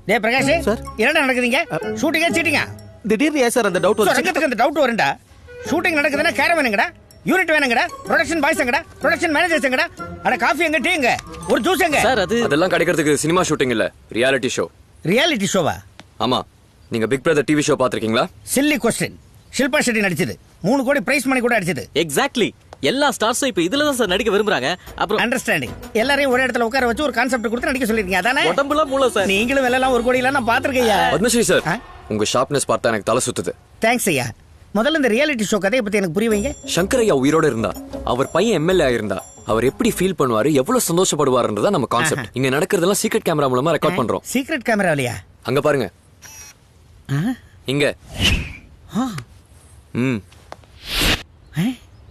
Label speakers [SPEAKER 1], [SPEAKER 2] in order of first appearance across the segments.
[SPEAKER 1] டேய் பிரகாஷ்
[SPEAKER 2] சார்.
[SPEAKER 1] என்னடா நடக்குதுங்க? ஷூட்டிங்கா சீட்டிங்கா?
[SPEAKER 2] திடீர்னு ஏன் சார் அந்த டவுட் வந்து
[SPEAKER 1] ரங்கத்துக்கு அந்த டவுட் வரும்டா. ஷூட்டிங் நடக்குதுன்னா கேரவனுங்கடா, யூனிட் வேணுங்கடா, ப்ரொடக்ஷன் பாய்ஸ் எங்கடா, ப்ரொடக்ஷன் மேனேஜர்ஸ் எங்கடா, அட காஃபி எங்க, டீ எங்க, ஒரு ஜூஸ் எங்க?
[SPEAKER 3] சார் அதெல்லாம் கிடைக்கிறதுக்கு சினிமா ஷூட்டிங் இல்ல, ரியாலிட்டி ஷோ.
[SPEAKER 1] ரியாலிட்டி ஷோவா?
[SPEAKER 3] ஆமா, நீங்க பிக் பிரதர் டிவி ஷோ பாத்திருக்கீங்களா?
[SPEAKER 1] Silly question. ஷில்பா ஷெட்டி நடிச்சது, 3 கோடி பிரைஸ் மணி கூட அடிச்சது.
[SPEAKER 4] எக்ஸாக்ட்லி. எல்லா ஸ்டார்ஸும் இப்ப இதுல தான் சார் நடிக்க விரும்புறாங்க. அப்புறம்
[SPEAKER 1] அண்டர்ஸ்டாண்டிங். எல்லாரையும் ஒரே இடத்துல உட்கார வச்சு ஒரு கான்செப்ட் கொடுத்து நடிக்க சொல்லிருக்கீங்க, அதானே?
[SPEAKER 4] உடம்புல மூளை சார்.
[SPEAKER 1] நீங்களும் வெள்ளலாம் 1 கோடி நான் பாத்துருக்கையா?
[SPEAKER 3] பத்மஸ்ரீ சார்,
[SPEAKER 1] ஆ?
[SPEAKER 3] உங்க ஷார்ப்னஸ் பார்த்தா எனக்கு தலை சுத்துது.
[SPEAKER 1] தேங்க்ஸ் ஐயா. முதல்ல இந்த ரியாலிட்டி ஷோ கதையை பத்தி எனக்கு புரிய வைங்க.
[SPEAKER 3] சங்கரையா உயிரோட இருந்தா, அவர் பையன் எம்எல்ஏ ஆயிருந்தா, அவர் எப்படி ஃபீல் பண்ணுவாரு, எவ்வளவு சந்தோஷப்படுவாருன்றதா நம்ம கான்செப்ட். இங்க நடக்கிறதெல்லாம் சீக்ரெட் கேமரா மூலமா ரெக்கார்ட் பண்றோம்.
[SPEAKER 1] சீக்ரெட் கேமராவிலையா?
[SPEAKER 3] அங்க பாருங்க, இங்க.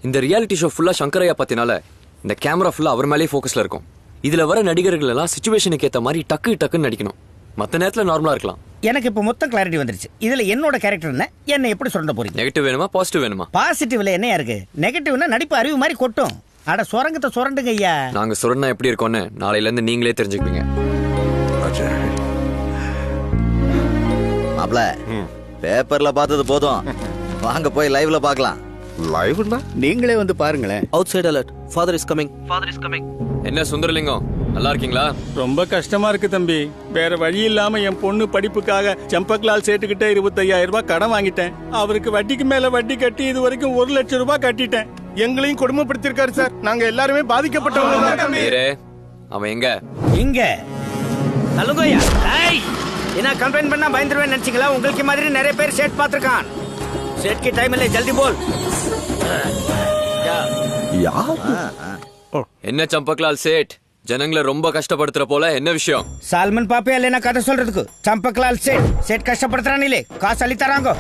[SPEAKER 3] இந்த ரியாலிட்டி ஷோ ஃபுல்லா சங்கரையா பத்தினால இந்த கேமரா ஃபுல்லா அவர் மேலேயே ஃபோக்கஸ்ல இருக்கும். இதுல வர நடிகர்கள் எல்லாம் சிச்சுவேஷனுக்கு ஏத்த மாதிரி டக்குன்னு நடிக்கணும். மத்த நேரத்துல நார்மலா இருக்கலாம்.
[SPEAKER 1] எனக்கு இப்ப மொத்த கிளாரிட்டி வந்துருச்சு. இதுல என்னோட கேரக்டர் என்ன எப்படி சொல்ல போறீங்க?
[SPEAKER 3] நெகட்டிவ் வேணுமா பாசிட்டிவ் வேணுமா?
[SPEAKER 1] பாசிட்டிவ்ல என்னையா இருக்கு? நெகட்டிவ்னா நடிப்பு அறிவு மாதிரி கொட்டும். அட சுரங்கத்தை சுரண்டுங்க ஐயா.
[SPEAKER 3] நாங்க சுரண்டா எப்படி இருக்கோம்னு நாளையில இருந்து நீங்களே தெரிஞ்சுக்குவீங்க.
[SPEAKER 5] மாப்ள, பேப்பர்ல பார்த்தது போதும், வாங்க போய் லைவ்ல பார்க்கலாம்.
[SPEAKER 6] லைவ்னா
[SPEAKER 2] நீங்களே வந்து பாருங்களேன். Outside alert, father is coming.
[SPEAKER 3] என்ன சுந்தரலிங்கம், நல்லா இருக்கீங்களா?
[SPEAKER 7] ரொம்ப கஷ்டமா இருக்கு தம்பி. வேற வழி இல்லாம என் பொண்ணு படிப்புக்காக சம்பக்லால் சேட்டுக்கிட்ட 25,000 ரூபாய் கடன் வாங்கிட்டேன். அவருக்கு வட்டிக்கு மேல வட்டி கட்டி இது வரைக்கும் 1 லட்சம் ரூபாய் கட்டிட்டேன். எங்களையும் கொடுமைப்படுத்திருக்காரு சார். நாங்க எல்லாருமே பாதிக்கப்பட்டவங்க.
[SPEAKER 3] அவன் எங்க?
[SPEAKER 1] இங்க சொல்லுங்கய்யா. ஏய், என்ன கம்ப்ளைண்ட் பண்ணா பயந்துருவேன் நினைச்சீங்களா? உங்களுக்கு மாதிரி நிறைய பேர் சேட் பார்த்திருக்கான். சேட் की टाइम இல்லை, ஜல்தி போல்.
[SPEAKER 3] என்ன சம்பக்லால் சேட், ஜனங்களை ரொம்ப கஷ்டப்படுத்துற போல, என்ன விஷயம்?
[SPEAKER 1] சால்மன் பாப்பே இல்லைனா கதை சொல்றதுக்கு சம்பக்லால் சேட் கஷ்டப்படுத்துறான் இல்லே, காசு அள்ளி தராங்க.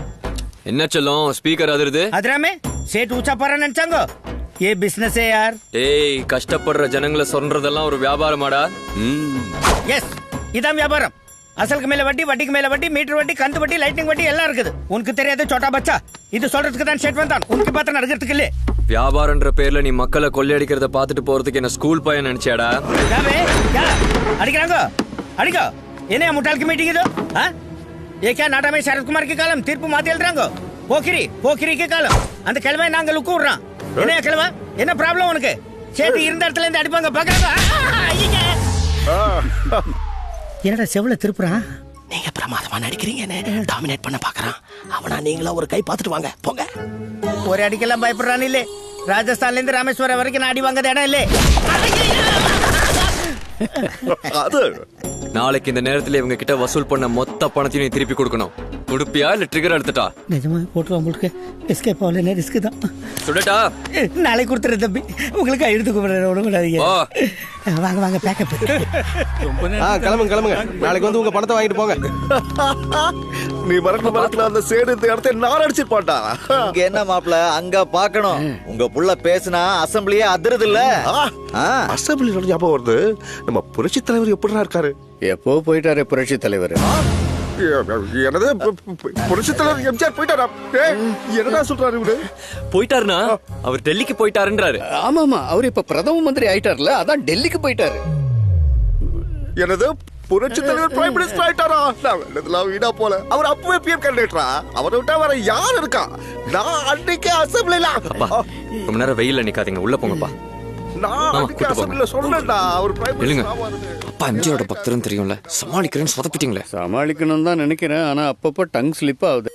[SPEAKER 3] என்ன சொல்லும், ஸ்பீக்கர் அதிருது.
[SPEAKER 1] அதுராமே சேட் ஊச்சா பாரு நினைச்சாங்க. ये बिजनेस है यार.
[SPEAKER 3] ஏய், கஷ்டப்படுற ஜனங்களை சொல்றதெல்லாம் ஒரு வியாபாரமாடா?
[SPEAKER 1] எஸ், இதான் வியாபாரம். அசலுக்கு மேல வட்டி, வட்டிக்கு மேல வட்டி, மீட்டர் வட்டி, கந்து வட்டி, லைட்டிங் வட்டி எல்லாம் இருக்குது. உனக்கு தெரியாது சோட்டா பச்சா, இது சொல்றதுக்கு தான் சேட் வந்தான். உனக்கு பார்த்து நடக்கிறதுக்கு இல்ல.
[SPEAKER 3] வியாபாரன்ற பேர்ல நீ மக்களை கொள்ளையடிக்கிறத பார்த்துட்டு போறதுக்கு என்ன ஸ்கூல் பையன் நினைச்சியாடா?
[SPEAKER 1] அடிக்கிறாங்க, அடிக்கோ. என்ன முட்டாளுக்கு மீட்டிங் இது? ये क्या नाटा में शरद कुमार की कालम तीर्ப்பு மாத்தி எழுதுறாங்க. போக்கிரிக்கு காலம். அந்த கிழமை நாங்க லுக்கு விடுறோம். என்ன கிழமை, என்ன ப்ராப்ளம் உனக்கு? சேட்டு இருந்த இடத்துல இருந்து அடிப்பாங்க பாக்குறாங்க. என்னடா செவல திருப்புறான்?
[SPEAKER 2] நீங்க பிரமாதமா நடிக்கிறீங்கன்னு டாமினேட் பண்ண பாக்குறான். அவனா நீங்களா ஒரு கை பார்த்துட்டு வாங்க போங்க.
[SPEAKER 1] ஒரே அடிக்கெல்லாம் பயப்படுறான் இல்ல. ராஜஸ்தான்ல இருந்து ராமேஸ்வரம் வரைக்கும் நான் அடி வாங்காத இடம் இல்ல.
[SPEAKER 3] நாளைக்கு இந்த நேரத்துல இவங்க கிட்ட வசூல் பண்ண மொத்த பணத்தையும் நீ திருப்பி கொடுக்கணும். கொடுப்பியா இல்ல ட்ரிகர் எடுத்துட்டா?
[SPEAKER 1] நிஜமா போட்டுருவான் உங்களுக்கு. எஸ்கேப் ஆகல, ரிஸ்க் தான்.
[SPEAKER 3] சுடட்டா?
[SPEAKER 1] நாளைக்கு கொடுத்துறேன் தம்பி. உங்களுக்கு எடுத்து விடாதீங்க. வாங்க பேக்கப்.
[SPEAKER 2] கிளம்புங்க. நாளைக்கு வந்து உங்க பணத்தை வாங்கிட்டு போங்க.
[SPEAKER 6] நீ மறக்கல அந்த சேடு இந்த இடத்தை நான் அடிச்சிருப்பாட்டா.
[SPEAKER 5] இங்க என்ன மாப்ள, அங்க பாக்கணும். உங்க புள்ள பேசினா அசம்பிளியே அதிருது இல்ல.
[SPEAKER 6] அசம்பிளி ஞாபகம் வருது. நம்ம புரட்சி தலைவர் எப்படிடா இருக்காரு?
[SPEAKER 2] எப்போ போயிட்டாரு புரட்சி தலைவர்?
[SPEAKER 6] என்னது புரட்சி தலைவர் எம்ஜிஆர் போயிட்டாரா? என்னடா சொல்றாரு இவரு?
[SPEAKER 3] போயிட்டாருனா அவர் டெல்லிக்கு போயிட்டாருன்றாரு.
[SPEAKER 2] ஆமாமா, அவர் இப்ப பிரதம மந்திரி ஆயிட்டார்ல, அதான் டெல்லிக்கு போயிட்டாரு.
[SPEAKER 6] என்னது புரட்சி தலைவர் பிரைம் மினிஸ்டர் ஆயிட்டாரா? நான் வெள்ளதெல்லாம் வீணா போல. அவர் அப்பவே பிஎம் கேண்டிடேட்டா? அவரை விட்டா வேற யார் இருக்கா? நான் அன்னைக்கே அசம்பிளில.
[SPEAKER 3] ரொம்ப நேரம் வெயில்ல நிக்காதீங்க, உள்ள போங்கப்பா.
[SPEAKER 6] நான் அன்னைக்கு அசம்பிளில சொன்னேன்டா அவர் பிரைம் மினிஸ்டர் ஆவாருன்னு.
[SPEAKER 3] அப்பா எம்ஜிஆரோட பக்தர்னு தெரியும்ல, சமாளிக்கிறேன்னு சொதப்பிட்டீங்களே.
[SPEAKER 7] சமாளிக்கணும் தான் நினைக்கிறேன். ஆனா அப்பப்போ டங் ஸ்லிப் ஆகுது.